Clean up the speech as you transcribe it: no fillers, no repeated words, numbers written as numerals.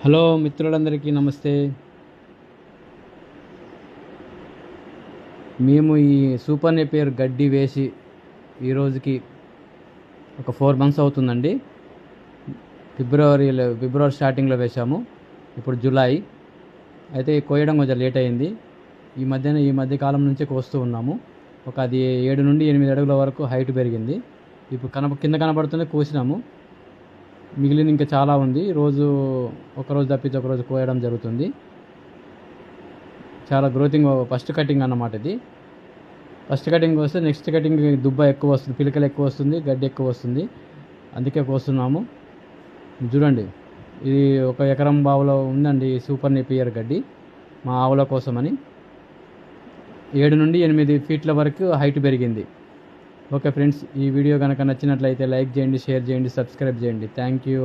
Hello మిత్రులందరికీ నమస్తే. మేము ఈ సూపర్ నేపియర్ గడ్డి వేసి ఈ రోజుకి ఒక 4 మంత్స్ అవుతుందండి. ఫిబ్రవరి స్టార్టింగ్లో వేసాము. ఇప్పుడు జూలై అయితే కోయడం కొంచెం లేట్ అయింది. ఈ మధ్య కాలం నుంచే కోస్తూ ఉన్నాము. అది 7 నుండి 8 అడుగుల వరకు హైట్ పెరిగింది. ఇప్పుడు కింద కనబడుతూనే కోసినాము. మిగిలిన ఇంకా చాలా ఉంది. ఒకరోజు తప్పించి ఒకరోజు కోయడం జరుగుతుంది. చాలా గ్రోతింగ్ ఫస్ట్ కటింగ్ అన్నమాట ఇది. ఫస్ట్ కటింగ్ వస్తే నెక్స్ట్ కటింగ్ దుబ్బ ఎక్కువ వస్తుంది, పిలకలు ఎక్కువ వస్తుంది, గడ్డి ఎక్కువ వస్తుంది. అందుకే కోస్తున్నాము. చూడండి, ఇది 1 ఎకరం బావులో ఉందండి సూపర్ నేపియర్ గడ్డి మా ఆవుల కోసమని. 7 నుండి 8 ఫీట్ల వరకు హైట్ పెరిగింది. ఓకే ఫ్రెండ్స్, ఈ వీడియో కనుక నచ్చినట్లయితే లైక్ చేయండి, షేర్ చేయండి, సబ్స్క్రైబ్ చేయండి. Thank you.